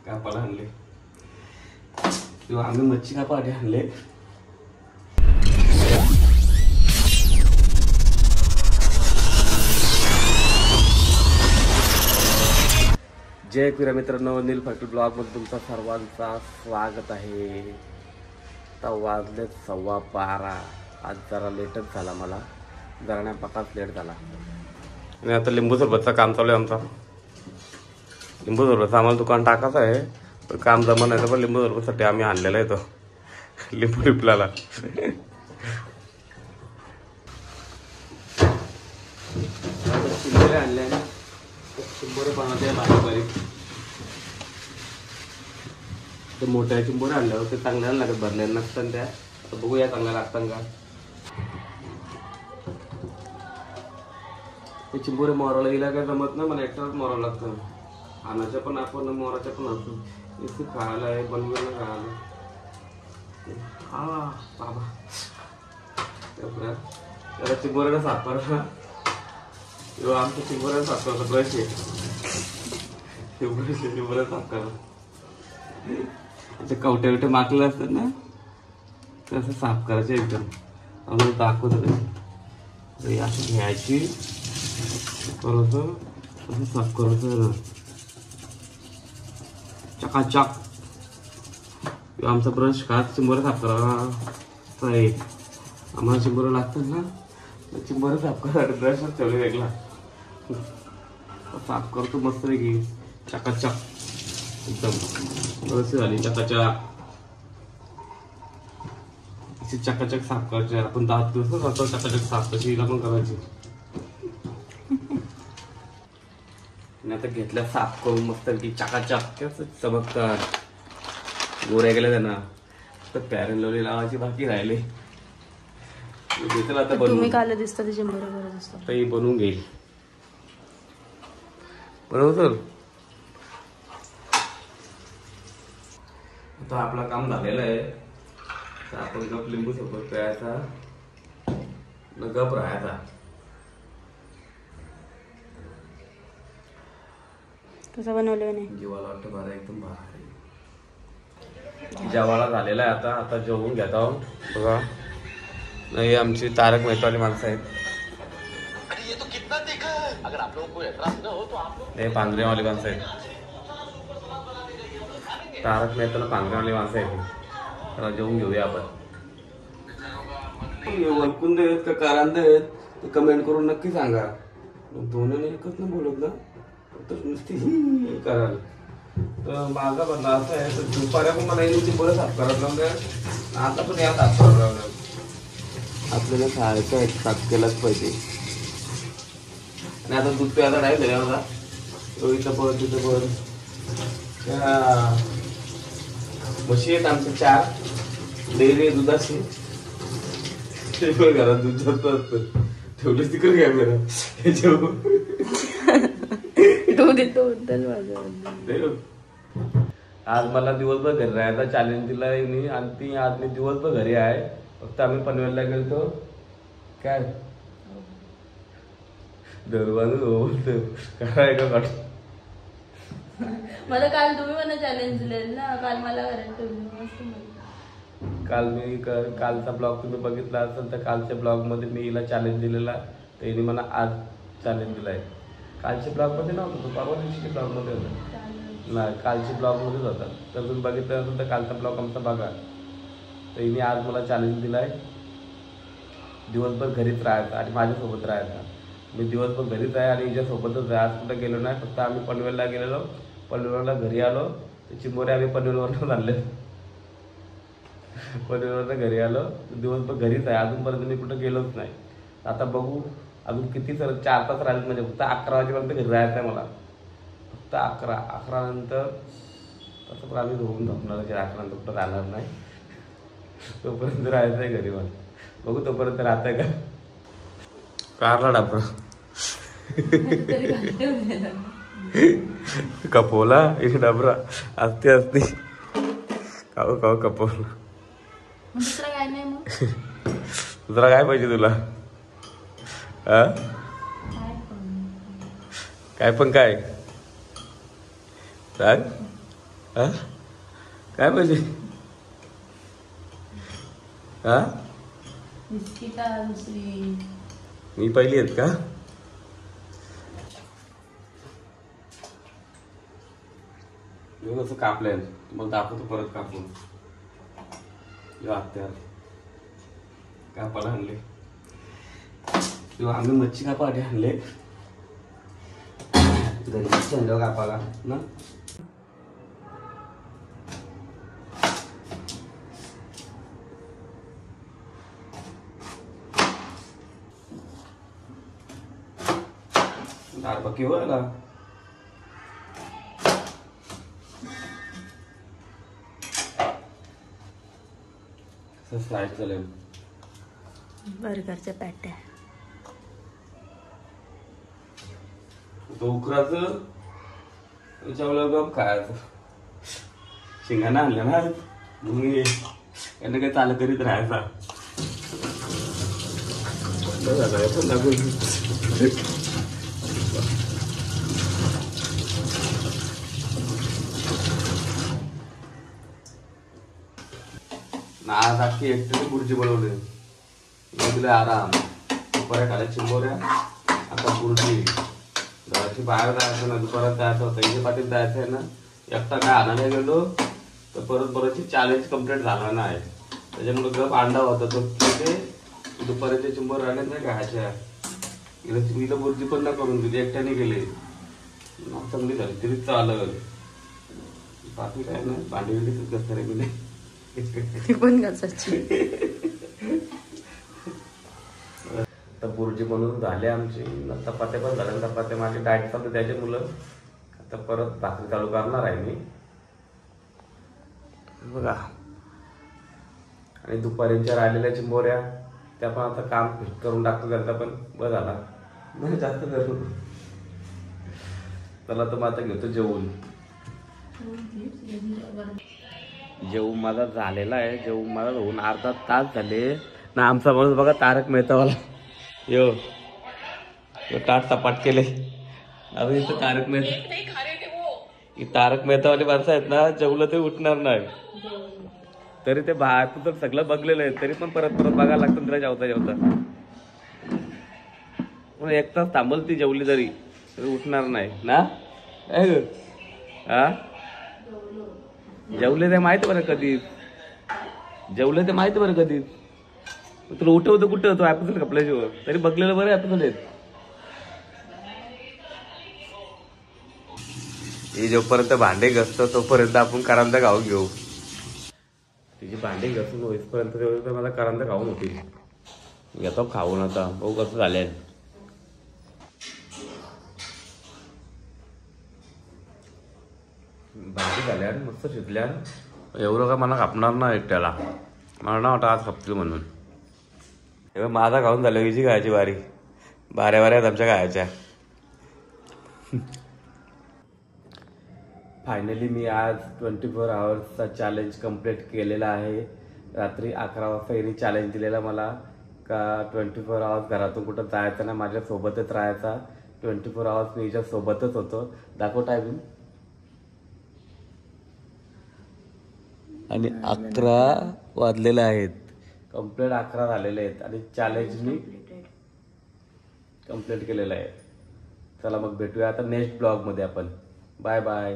कापाला आणले किंवा आम्ही मच्छी कापासाठी आणले. जय क्रीडा मित्रांनो, नील फॅक्टरी ब्लॉग मध्ये तुमचा सर्वांचा स्वागत आहे. आता वाजले 12:15. आज जरा लेटच झाला, मला जरा नाही पकाच लेट झाला. आणि आता लिंबू सरबतचं काम चालू आहे आमचा. लिंबू सरबतचं आम्हाला दुकान टाकायचं आहे, पण काम जमा नाही. पण लिंबू सरबतसाठी आम्ही आणलेला आहे तो लिंबू रिपलाला. चिंबोरे आणले ना, चिंबोरे बनवते बारीक बारीक. ते मोठ्या चिंबोरे आणल्यावर ते चांगल्या लागत, भरल्या नसतात त्या. आता बघूया चांगल्या लागतात का. ते चिंबोरे मोराला दिला काय जमत ना, मला एकटाच मोरावं लागतं. आणायचं पण आपण, मोराच्या पण असतो. इथे खायला आहे, बनवायला खायला. हा बाबा त्याला चिंबोऱ्याला साफ करा. आमच्या चिंबोऱ्याला साफ करायचा ब्रश आहे. चिंबोऱ्या साफ करा. ते कवटे वटे माकले असतात ना, ते असं साफ करायचे एकदम. आम्हाला दाखवत होते. अशी घ्यायची, करायचं असं साफ करायचं चकाचक. आमचा ब्रश खास चिंबोऱ्या साफ करा आहे. आम्हाला चिंबोऱ्या लागतात ना, चिंबोऱ्या साफ करा. ब्रशच ठेवले वेगळा, साफ करतो मस्त की चकाचक एकदम. ब्रश झाली चकाचक, चकाचक साफ करायचे. आपण 10 दिवस करतो चकाचक साफ, तशी हिला पण करायची. आता घेतल्या साफ करून मस्त की चकाचक चमकतात. गोऱ्या गेल्या त्यांना तर पॅरेन लावली लावायची बाकी राहिले. आता तुम्ही काल दिसता ते चिंबोरे करत असतो, ते बनवून घेईल. बरोबर. आता आपलं काम झालेलं आहे. तर आपण गप लिंबू सरबत प्यायचा, गप राहायचा. कसं बनवलं नाही जीवाला वाटतं बरं, एकदम भारी. जेवायला झालेला आहे. आता जेवून घेत आहोत. बघा, नाही आमची तारक मेहतावाली माणसं आहेत. हे पांढरेवाली माणसं आहेत. तारक मेहताला पांढरेवाली माणसं आहेत. तर जेवून घेऊया आपण. वलकुंद आहेत का कारांद आहेत ते कमेंट करून नक्की सांगा. दोन्ही एकच नाही बोलत ना, तर नुसती कराल. तर माझा बनला असं आहे. तर दुपाऱ्या पण मला येईल बरं साफ करायला लावलं. आता पण या साफ करायला लावलं. आपल्याला खायचं आहे, साफ केलाच पाहिजे. आणि आता दूध प्यायला राहील मला. इथं पण तिथं पण त्या म्हशी आहेत आमच्या 4 डेअरी आहे दुधाची. घरात दूध जास्त असतं, ठेवलं तिकडे कॅमेरा. आज मला दिवसभर घरी राहायचा चॅलेंज दिलाय मी. आणि ती आज मी दिवसभर घरी आहे. फक्त आम्ही पनवेलला गेलतो. काय दरवाजा काय का काढ. मला काल तुम्ही मला चॅलेंज दिलेलं ना, काल मला घरात ठेवलं. काल मी कालचा ब्लॉग तुम्ही बघितला असेल तर कालच्या ब्लॉग मध्ये मी हिला चॅलेंज दिलेला. तर हिने मला आज चॅलेंज दिलाय. कालच्या ब्लॉग मध्ये नव्हतं, तो परवा दिवशी ब्लॉग मध्ये होता. नाही, कालच्या ब्लॉग मध्येच होता. तर तुम्ही बघितलं असेल तर कालचा ब्लॉग आमचा बघा. तर हिने आज मला चॅलेंज दिलाय दिवसभर घरीच राहायचा आणि माझ्यासोबत राहायचा. मी दिवसभर घरीच आहे आणि हिच्यासोबतच आहे. आज कुठं गेलो नाही, फक्त आम्ही पनवेलला गेलेलो. पनवेलला घरी आलो. तर चिंबोरे आम्ही पनवेलवरनं आणले. पनवेलवरनं घरी आलो. दिवसभर घरीच आहे. अजूनपर्यंत मी कुठं गेलोच नाही. आता बघू अजून किती 4 तास राहिले. म्हणजे फक्त 11 वाजेपर्यंत घरी राहायचं आहे मला. फक्त 11 नंतर तसं पण आम्ही झोपणार. 11 नंतर कुठं राहणार नाही. तोपर्यंत राहायचं आहे घरी मला. बघू तोपर्यंत राहत आहे का. कारला डाबरा कपोला एक डबरा असते असते. काव काव कपोला. दुसरा काय नाही मग. दुसरा काय पाहिजे तुला. काय पण काय काय हा? काय पाहिजे हा? बिस्किटा दुसरी. मी पहिली आहेत का? मी कसं कापलंय तुम्हाला दाखवतो परत कापून. हत्यार कापायला आणले किंवा आम्ही मच्छी कापासाठी आणले घरी मच्छी आणलं कापायला ना. दारबाकी हो आला स्लाइड झालं बर्गरच्या पॅट्या. डोकराचं विचारलं खायचं शिंगाणं आणलं ना मग यांना काही चालू करीत राहायचा. पण लागून आज अख्खी एकट्याने बुर्जी बनवली. दिले आराम दुपाऱ्या खाल्या चिंबोऱ्या आता बुर्जी. घराची बाहेर जायचं ना दुपारात जायचं होतं इथे पाटील जायचं आहे ना. एकटा काय आणायला गेलो तर परत बरंच चॅलेंज कम्प्लीट झाला नाही. त्याच्यामुळे गप अंडा होता तो ते दुपाऱ्याचे चिंबोर राहण्यात नाही खायच्या. हिला बुर्जी पण ना करून दिली एकट्याने गेले चांगली झाली तरी चालल. बाकी काय नाही भांडी बिंडीच कसं रे गेले ती पण घासायची. तर बुर्जी बनवून झाले आमची. चपात्या पण झाल्या. चपात्या माझी डाएट चालू त्याचे मुलं. आता परत भाकरी चालू करणार आहे मी बघा. आणि दुपारीच्या राहिलेल्या चिंबोऱ्या त्या पण आता काम करून टाकतो त्यांचा पण बरं झाला नाही जास्त करू. त्याला तर मग आता घेतो जेवून. जेवून माझा झालेला आहे. जेवून माझा होऊन अर्धा तास झाले ना. आमचा माणूस बघा तारक मेहतावाला यो ताट सपाट केले. अरे इथं तारक मेहतावाले माणसं आहेत ना. जेवलं ते उठणार नाही तरी ते बाहेर तर सगळं बघलेलं आहे तरी पण परत परत बघायला लागतं तिला जेवता जेवता. पण एक तास थांबल ती जेवली तरी उठणार नाही ना. हा जेवले ते माहिती बरं कधी. जेवले ते माहिती बरं कधी. तुला उठवतो कुठं होतो एपिसोड कपल्याशिवाय तरी बघलेलं बरं एपिसोड आहेत. ही जोपर्यंत भांडे घसतो तोपर्यंत आपण करांदा खाऊन घेऊ. तिची भांडे घसून होईपर्यंत मला करांदा खाऊन होती. घेतो खाऊन आता बघू कसं झालंय. भाजी झाल्या मस्त शिजल्या. एवढं का मला कापणार ना एकट्याला. मला ना वाटतं आज खपतील म्हणून. एवढं माझा खाऊन झालं हिची खायची वारी. बाऱ्या आहेत आमच्या खायच्या. फायनली मी आज 24 आवर्सचा चॅलेंज कम्प्लीट केलेला आहे. रात्री 11 वाजता हिने चॅलेंज दिलेला मला का 24 आवर्स घरातून कुठं जायचं ना माझ्यासोबतच राहायचा. 24 आवर्स मी हिच्या सोबतच होतो. दाखव टायमिंग. आणि 11 वाजलेले आहेत. कम्प्लीट 11 झालेले आहेत आणि चॅलेंज मी कम्प्लीट केलेलं आहे. चला मग भेटूया आता नेक्स्ट ब्लॉगमध्ये आपण. Bye bye.